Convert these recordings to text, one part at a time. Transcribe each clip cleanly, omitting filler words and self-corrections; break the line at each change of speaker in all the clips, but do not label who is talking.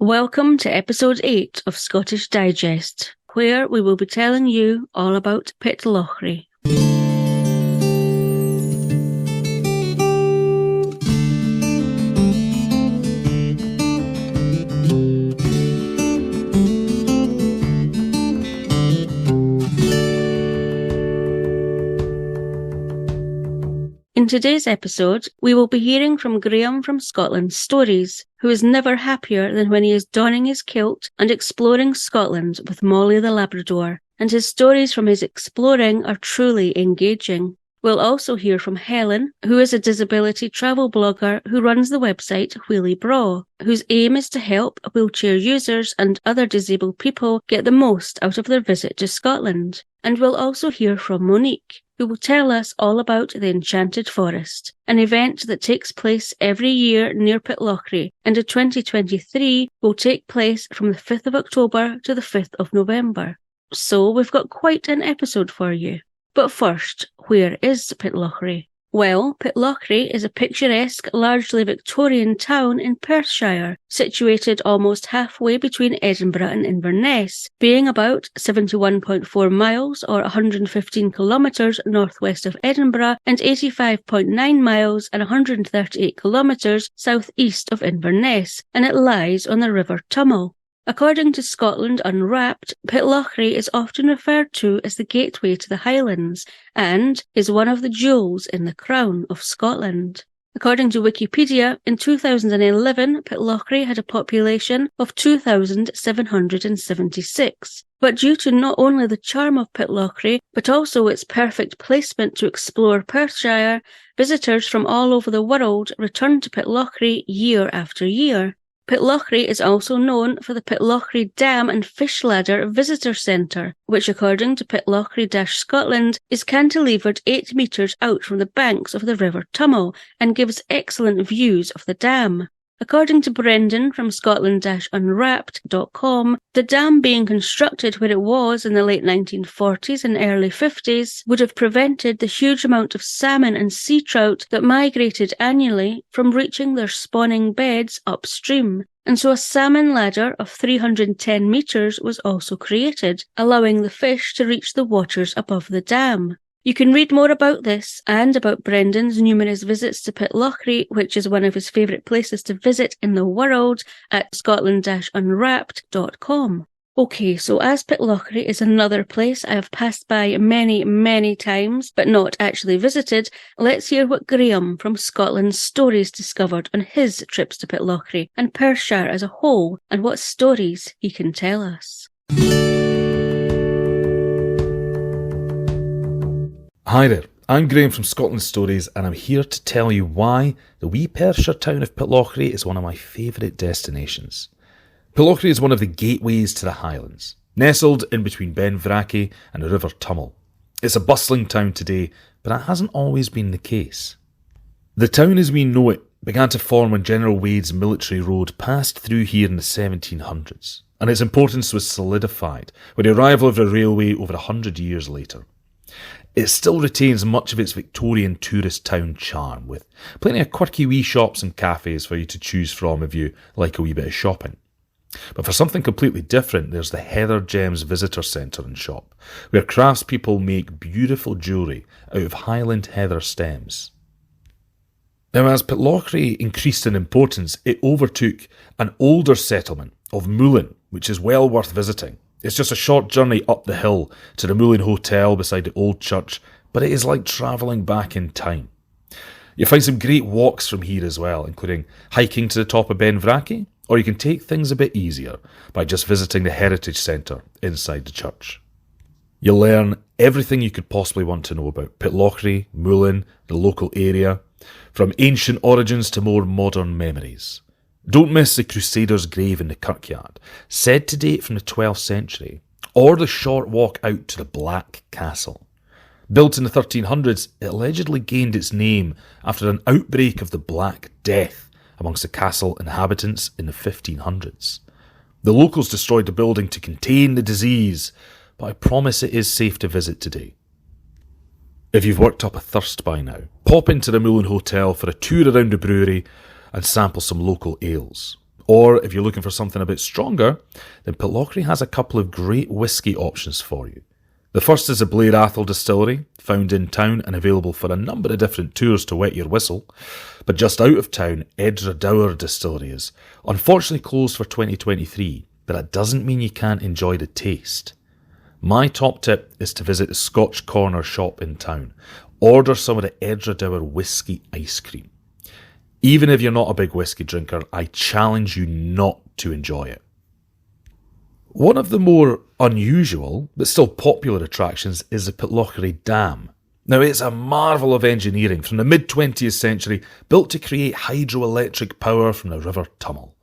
Welcome to episode 8 of Scottish Digest, where we will be telling you all about Pitlochry. In today's episode, we will be hearing from Graeme from Scotland's Stories, who is never happier than when he is donning his kilt and exploring Scotland with Molly the Labrador, and his stories from his exploring are truly engaging. We'll also hear from Helen, who is a disability travel blogger who runs the website Wheelie Braw, whose aim is to help wheelchair users and other disabled people get the most out of their visit to Scotland. And we'll also hear from Monique, who will tell us all about the Enchanted Forest, an event that takes place every year near Pitlochry, and in 2023 will take place from the 5th of October to the 5th of November. So we've got quite an episode for you. But first, where is Pitlochry? Well, Pitlochry is a picturesque, largely Victorian town in Perthshire, situated almost halfway between Edinburgh and Inverness, being about 71.4 miles or 115 kilometres northwest of Edinburgh and 85.9 miles and 138 kilometres southeast of Inverness, and it lies on the River Tummel. According to Scotland Unwrapped, Pitlochry is often referred to as the gateway to the Highlands and is one of the jewels in the crown of Scotland. According to Wikipedia, in 2011, Pitlochry had a population of 2,776. But due to not only the charm of Pitlochry, but also its perfect placement to explore Perthshire, visitors from all over the world return to Pitlochry year after year. Pitlochry is also known for the Pitlochry Dam and Fish Ladder Visitor Centre, which according to Pitlochry-Scotland is cantilevered 8 metres out from the banks of the River Tummel and gives excellent views of the dam. According to Brendan from Scotland-Unwrapped.com, the dam being constructed where it was in the late 1940s and early 50s would have prevented the huge amount of salmon and sea trout that migrated annually from reaching their spawning beds upstream, and so a salmon ladder of 310 metres was also created, allowing the fish to reach the waters above the dam. You can read more about this and about Brendan's numerous visits to Pitlochry, which is one of his favourite places to visit in the world, at Scotland-Unwrapped.com. Okay, so as Pitlochry is another place I have passed by many, many times, but not actually visited, let's hear what Graeme from Scotland's Stories discovered on his trips to Pitlochry and Perthshire as a whole, and what stories he can tell us.
Hi there, I'm Graeme from Scotland's Stories, and I'm here to tell you why the wee Perthshire town of Pitlochry is one of my favourite destinations. Pitlochry is one of the gateways to the Highlands, nestled in between Benlawers and the River Tummel. It's a bustling town today, but that hasn't always been the case. The town as we know it began to form when General Wade's military road passed through here in the 1700s, and its importance was solidified with the arrival of the railway over 100 years later. It still retains much of its Victorian tourist town charm, with plenty of quirky wee shops and cafes for you to choose from if you like a wee bit of shopping. But for something completely different, there's the Heather Gems Visitor Centre and Shop, where craftspeople make beautiful jewellery out of Highland heather stems. Now, as Pitlochry increased in importance, it overtook an older settlement of Moulin, which is well worth visiting. It's just a short journey up the hill to the Moulin Hotel beside the old church, but it is like travelling back in time. You'll find some great walks from here as well, including hiking to the top of Benlawers, or you can take things a bit easier by just visiting the Heritage Centre inside the church. You'll learn everything you could possibly want to know about Pitlochry, Moulin, the local area, from ancient origins to more modern memories. Don't miss the Crusaders' grave in the kirkyard, said to date from the 12th century, or the short walk out to the Black Castle. Built in the 1300s, it allegedly gained its name after an outbreak of the Black Death amongst the castle inhabitants in the 1500s. The locals destroyed the building to contain the disease, but I promise it is safe to visit today. If you've worked up a thirst by now, pop into the Moulin Hotel for a tour around the brewery and sample some local ales. Or if you're looking for something a bit stronger, then Pitlochry has a couple of great whisky options for you. The first is the Blair Athol distillery, found in town and available for a number of different tours to wet your whistle. But just out of town, Edradour distillery is unfortunately closed for 2023, but that doesn't mean you can't enjoy the taste. My top tip is to visit the Scotch Corner shop in town. Order some of the Edradour whisky ice cream. Even if you're not a big whisky drinker, I challenge you not to enjoy it. One of the more unusual, but still popular attractions is the Pitlochry Dam. Now, it's a marvel of engineering from the mid-20th century, built to create hydroelectric power from the River Tummel.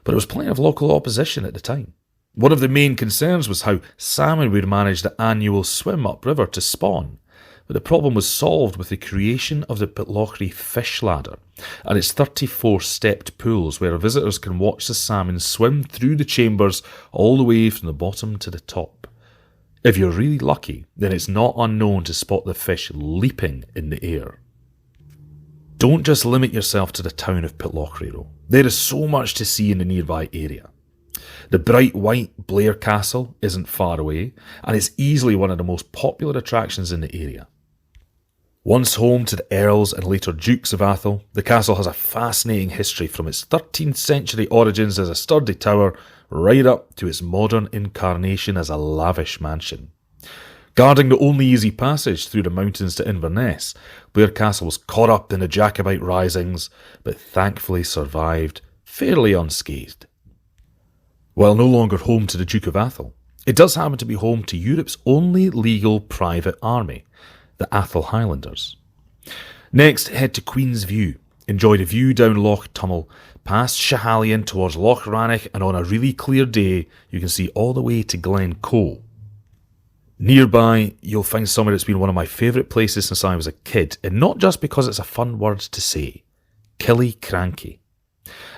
But it was plenty of local opposition at the time. One of the main concerns was how salmon would manage the annual swim upriver to spawn. But the problem was solved with the creation of the Pitlochry Fish Ladder and its 34 stepped pools where visitors can watch the salmon swim through the chambers all the way from the bottom to the top. If you're really lucky, then it's not unknown to spot the fish leaping in the air. Don't just limit yourself to the town of Pitlochry though. There is so much to see in the nearby area. The bright white Blair Castle isn't far away and is easily one of the most popular attractions in the area. Once home to the Earls and later Dukes of Athol, the castle has a fascinating history from its 13th century origins as a sturdy tower right up to its modern incarnation as a lavish mansion. Guarding the only easy passage through the mountains to Inverness, Blair Castle was caught up in the Jacobite risings, but thankfully survived fairly unscathed. While no longer home to the Duke of Athol, it does happen to be home to Europe's only legal private army, the Athol Highlanders. Next, head to Queen's View. Enjoy the view down Loch Tummel, past Schiehallion towards Loch Rannoch, and on a really clear day, you can see all the way to Glen Coe. Nearby, you'll find somewhere that's been one of my favourite places since I was a kid, and not just because it's a fun word to say, Killiecrankie.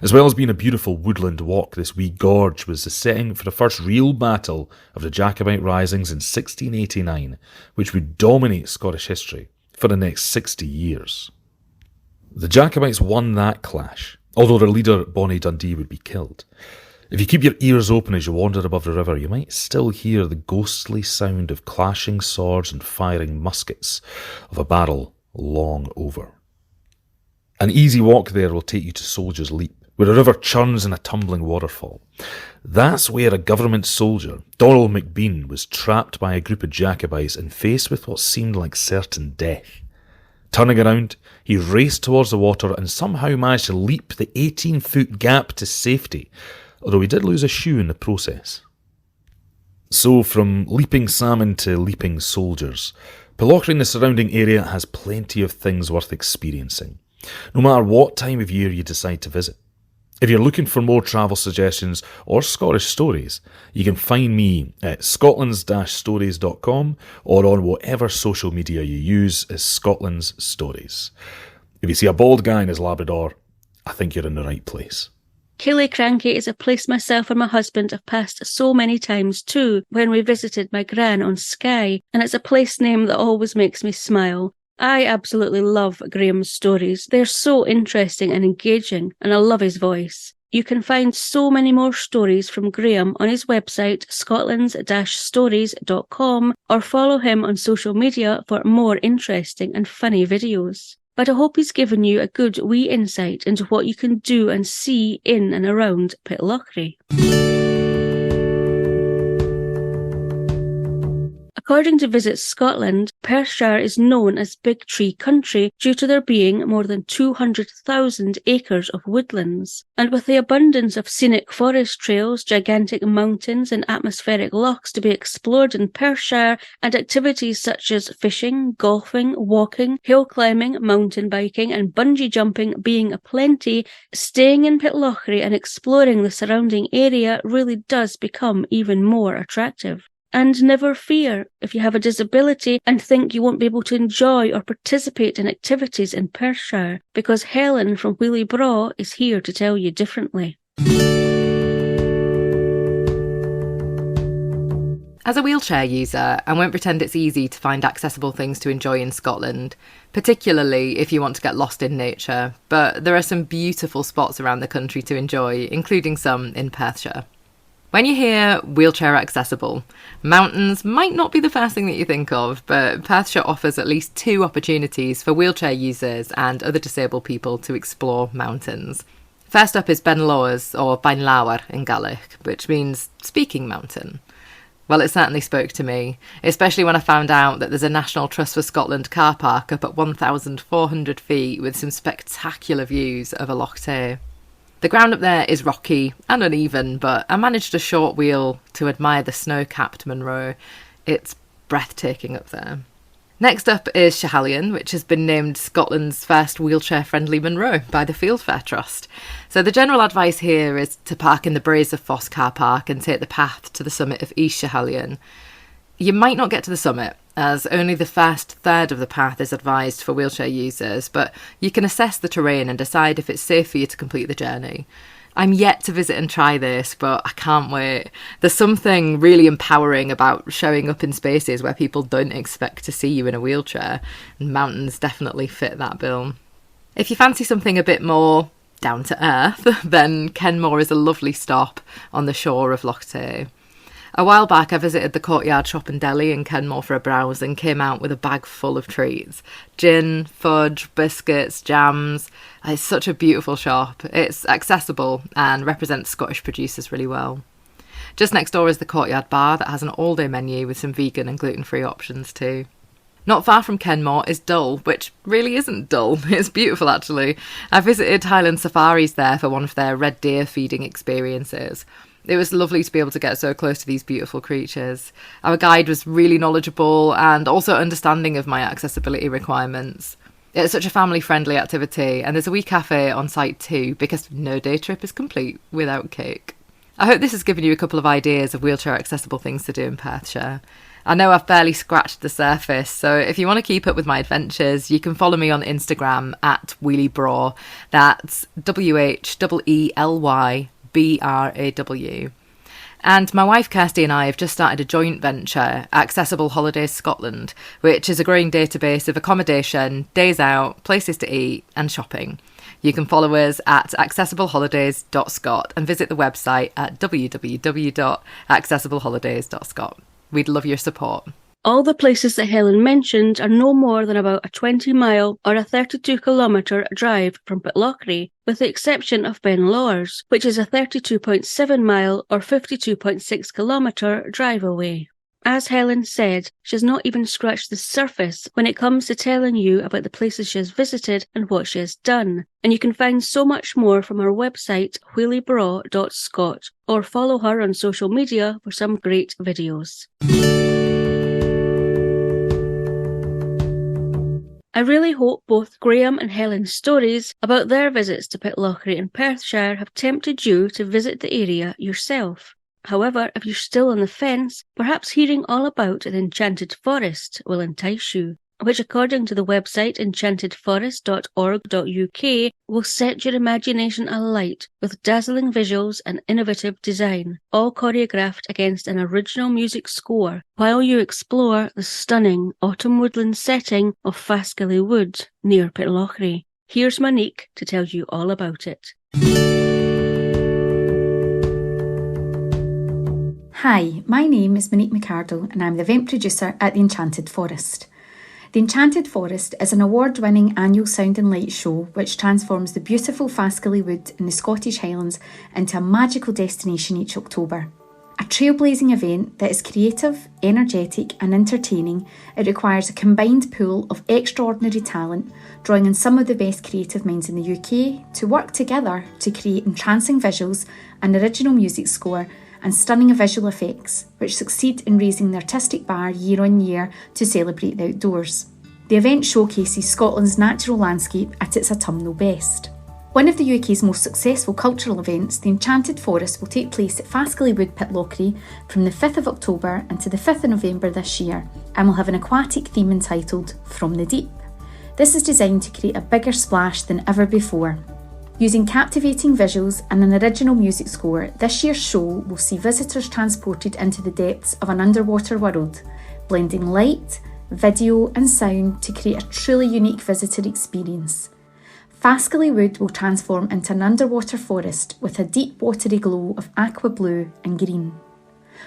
As well as being a beautiful woodland walk, this wee gorge was the setting for the first real battle of the Jacobite risings in 1689, which would dominate Scottish history for the next 60 years. The Jacobites won that clash, although their leader, Bonnie Dundee, would be killed. If you keep your ears open as you wander above the river, you might still hear the ghostly sound of clashing swords and firing muskets of a battle long over. An easy walk there will take you to Soldier's Leap, where the river churns in a tumbling waterfall. That's where a government soldier, Donald McBean, was trapped by a group of Jacobites and faced with what seemed like certain death. Turning around, he raced towards the water and somehow managed to leap the 18-foot gap to safety, although he did lose a shoe in the process. So, from leaping salmon to leaping soldiers, Pitlochry and the surrounding area has plenty of things worth experiencing, no matter what time of year you decide to visit. If you're looking for more travel suggestions or Scottish stories, you can find me at scotlands-stories.com or on whatever social media you use as Scotland's Stories. If you see a bald guy in his Labrador, I think you're in the right place.
Killiecrankie is a place myself and my husband have passed so many times too when we visited my gran on Skye, and it's a place name that always makes me smile. I absolutely love Graeme's stories. They're so interesting and engaging, and I love his voice. You can find so many more stories from Graeme on his website, scotlands-stories.com, or follow him on social media for more interesting and funny videos. But I hope he's given you a good wee insight into what you can do and see in and around Pitlochry. According to Visit Scotland, Perthshire is known as Big Tree Country due to there being more than 200,000 acres of woodlands. And with the abundance of scenic forest trails, gigantic mountains and atmospheric lochs to be explored in Perthshire, and activities such as fishing, golfing, walking, hill climbing, mountain biking and bungee jumping being aplenty, staying in Pitlochry and exploring the surrounding area really does become even more attractive. And never fear if you have a disability and think you won't be able to enjoy or participate in activities in Perthshire, because Helen from Wheelie Braw is here to tell you differently.
As a wheelchair user, I won't pretend it's easy to find accessible things to enjoy in Scotland, particularly if you want to get lost in nature, but there are some beautiful spots around the country to enjoy, including some in Perthshire. When you hear wheelchair accessible, mountains might not be the first thing that you think of, but Perthshire offers at least 2 opportunities for wheelchair users and other disabled people to explore mountains. First up is Ben Lawers, or Ben Lawr in Gaelic, which means speaking mountain. Well, it certainly spoke to me, especially when I found out that there's a National Trust for Scotland car park up at 1,400 feet with some spectacular views over Loch Tay. The ground up there is rocky and uneven, but I managed a short wheel to admire the snow-capped Munro. It's breathtaking up there. Next up is Schiehallion, which has been named Scotland's first wheelchair-friendly Munro by the Fieldfare Trust. So the general advice here is to park in the Braes of Foss car park and take the path to the summit of East Schiehallion. You might not get to the summit, as only the first third of the path is advised for wheelchair users, but you can assess the terrain and decide if it's safe for you to complete the journey. I'm yet to visit and try this, but I can't wait. There's something really empowering about showing up in spaces where people don't expect to see you in a wheelchair, and mountains definitely fit that bill. If you fancy something a bit more down to earth, then Kenmore is a lovely stop on the shore of Loch Tay. A while back I visited the Courtyard Shop and Deli in Kenmore for a browse and came out with a bag full of treats. Gin, fudge, biscuits, jams. It's such a beautiful shop. It's accessible and represents Scottish producers really well. Just next door is the Courtyard Bar that has an all-day menu with some vegan and gluten-free options too. Not far from Kenmore is Dull, which really isn't dull. It's beautiful actually. I visited Highland Safaris there for one of their red deer feeding experiences. It was lovely to be able to get so close to these beautiful creatures. Our guide was really knowledgeable and also understanding of my accessibility requirements. It's such a family-friendly activity, and there's a wee cafe on site too, because no day trip is complete without cake. I hope this has given you a couple of ideas of wheelchair accessible things to do in Perthshire. I know I've barely scratched the surface, so if you want to keep up with my adventures, you can follow me on Instagram at WheelieBraw. That's WHEELYBRAW. And my wife Kirsty and I have just started a joint venture, Accessible Holidays Scotland, which is a growing database of accommodation, days out, places to eat and shopping. You can follow us at accessibleholidays.scot and visit the website at www.accessibleholidays.scot. We'd love your support.
All the places that Helen mentioned are no more than about a 20-mile or a 32-kilometre drive from Pitlochry, with the exception of Ben Lawers, which is a 32.7-mile or 52.6-kilometre drive away. As Helen said, she has not even scratched the surface when it comes to telling you about the places she has visited and what she has done, and you can find so much more from her website wheeliebraw.scot, or follow her on social media for some great videos. I really hope both Graeme and Helen's stories about their visits to Pitlochry in Perthshire have tempted you to visit the area yourself. However, if you're still on the fence, perhaps hearing all about the Enchanted Forest will entice you, which according to the website enchantedforest.org.uk will set your imagination alight with dazzling visuals and innovative design, all choreographed against an original music score, while you explore the stunning autumn woodland setting of Faskally Wood near Pitlochry. Here's Monique to tell you all about it.
Hi, my name is Monique McArdle and I'm the event producer at the Enchanted Forest. The Enchanted Forest is an award-winning annual sound and light show which transforms the beautiful Faskally Wood in the Scottish Highlands into a magical destination each October. A trailblazing event that is creative, energetic and entertaining, it requires a combined pool of extraordinary talent, drawing in some of the best creative minds in the UK to work together to create entrancing visuals, an original music score and stunning visual effects, which succeed in raising the artistic bar year on year to celebrate the outdoors. The event showcases Scotland's natural landscape at its autumnal best. One of the UK's most successful cultural events, the Enchanted Forest, will take place at Faskally Wood, Pitlochry from the 5th of October until the 5th of November this year, and will have an aquatic theme entitled From the Deep. This is designed to create a bigger splash than ever before. Using captivating visuals and an original music score, this year's show will see visitors transported into the depths of an underwater world, blending light, video and sound to create a truly unique visitor experience. Faskally Wood will transform into an underwater forest with a deep watery glow of aqua blue and green.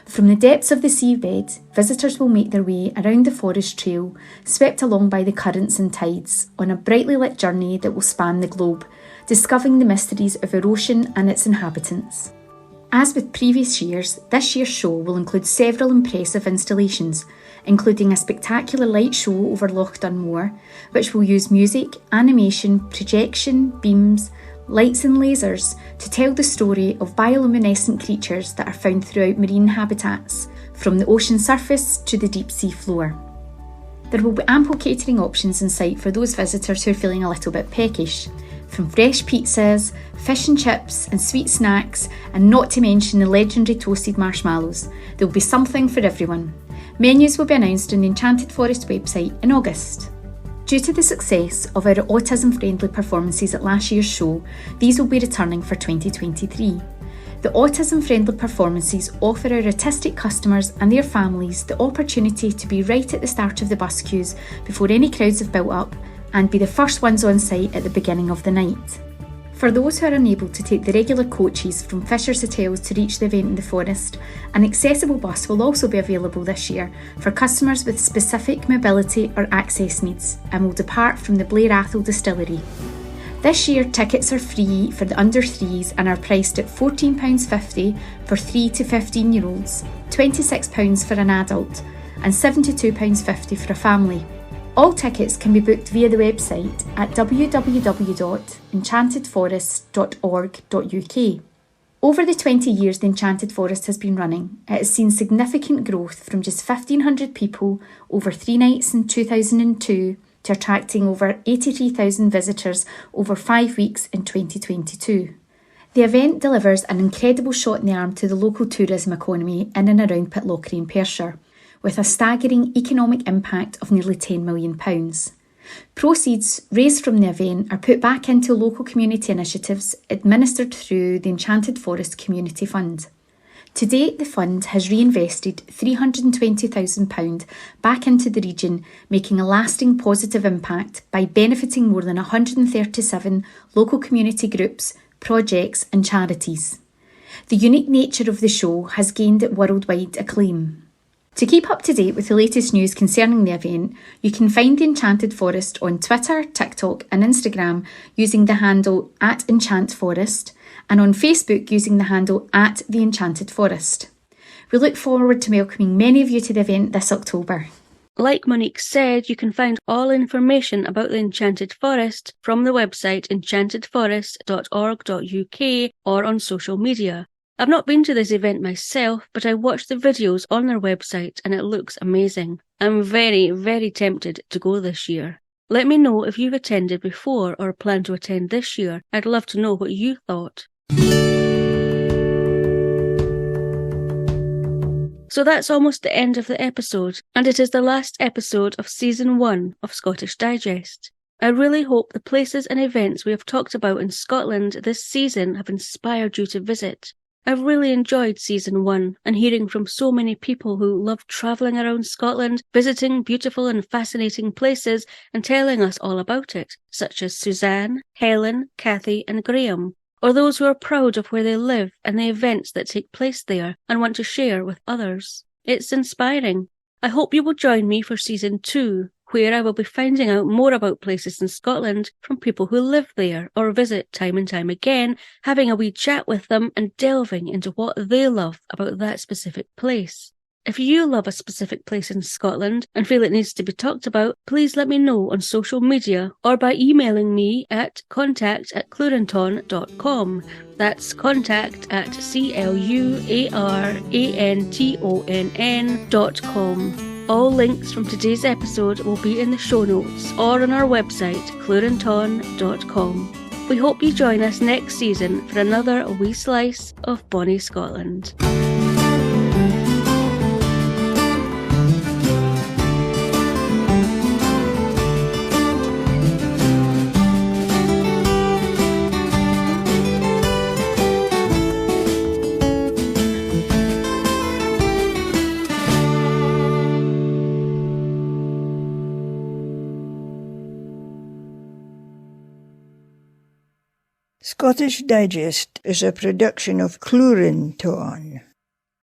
From the depths of the seabed, visitors will make their way around the forest trail, swept along by the currents and tides, on a brightly lit journey that will span the globe, discovering the mysteries of our ocean and its inhabitants. As with previous years, this year's show will include several impressive installations, including a spectacular light show over Loch Dunmore, which will use music, animation, projection, beams, lights and lasers to tell the story of bioluminescent creatures that are found throughout marine habitats, from the ocean surface to the deep sea floor. There will be ample catering options in sight for those visitors who are feeling a little bit peckish, from fresh pizzas, fish and chips and sweet snacks, and not to mention the legendary toasted marshmallows. There will be something for everyone. Menus will be announced on the Enchanted Forest website in August. Due to the success of our autism-friendly performances at last year's show, these will be returning for 2023. The autism-friendly performances offer our autistic customers and their families the opportunity to be right at the start of the bus queues before any crowds have built up, and be the first ones on site at the beginning of the night. For those who are unable to take the regular coaches from Fisher's Hotels to reach the event in the forest, an accessible bus will also be available this year for customers with specific mobility or access needs, and will depart from the Blair Distillery. This year, tickets are free for the under 3s and are priced at £14.50 for 3 to 15-year-olds, £26 for an adult, and £72.50 for a family. All tickets can be booked via the website at www.enchantedforest.org.uk. Over the 20 years the Enchanted Forest has been running, it has seen significant growth from just 1,500 people over 3 nights in 2002 to attracting over 83,000 visitors over 5 weeks in 2022. The event delivers an incredible shot in the arm to the local tourism economy in and around Pitlochry and Perthshire, with a staggering economic impact of nearly £10 million. Proceeds raised from the event are put back into local community initiatives administered through the Enchanted Forest Community Fund. To date, the fund has reinvested £320,000 back into the region, making a lasting positive impact by benefiting more than 137 local community groups, projects and charities. The unique nature of the show has gained it worldwide acclaim. To keep up to date with the latest news concerning the event, you can find the Enchanted Forest on Twitter, TikTok and Instagram using the handle @EnchantForest, and on Facebook using the handle @TheEnchantedForest. We look forward to welcoming many of you to the event this October.
Like Monique said, you can find all information about the Enchanted Forest from the website enchantedforest.org.uk or on social media. I've not been to this event myself, but I watched the videos on their website and it looks amazing. I'm very, very tempted to go this year. Let me know if you've attended before or plan to attend this year. I'd love to know what you thought. So that's almost the end of the episode, and it is the last episode of Season 1 of Scottish Digest. I really hope the places and events we have talked about in Scotland this season have inspired you to visit. I've really enjoyed Season 1 and hearing from so many people who love travelling around Scotland, visiting beautiful and fascinating places and telling us all about it, such as Suzanne, Helen, Kathy and Graeme, or those who are proud of where they live and the events that take place there and want to share with others. It's inspiring. I hope you will join me for Season 2, where I will be finding out more about places in Scotland from people who live there or visit time and time again, having a wee chat with them and delving into what they love about that specific place. If you love a specific place in Scotland and feel it needs to be talked about, please let me know on social media or by emailing me at contact@cluranton.com. That's contact@cluranton.com. All links from today's episode will be in the show notes or on our website, cluranton.com. We hope you join us next season for another wee slice of bonnie Scotland.
Scottish Digest is a production of Killiecrankie.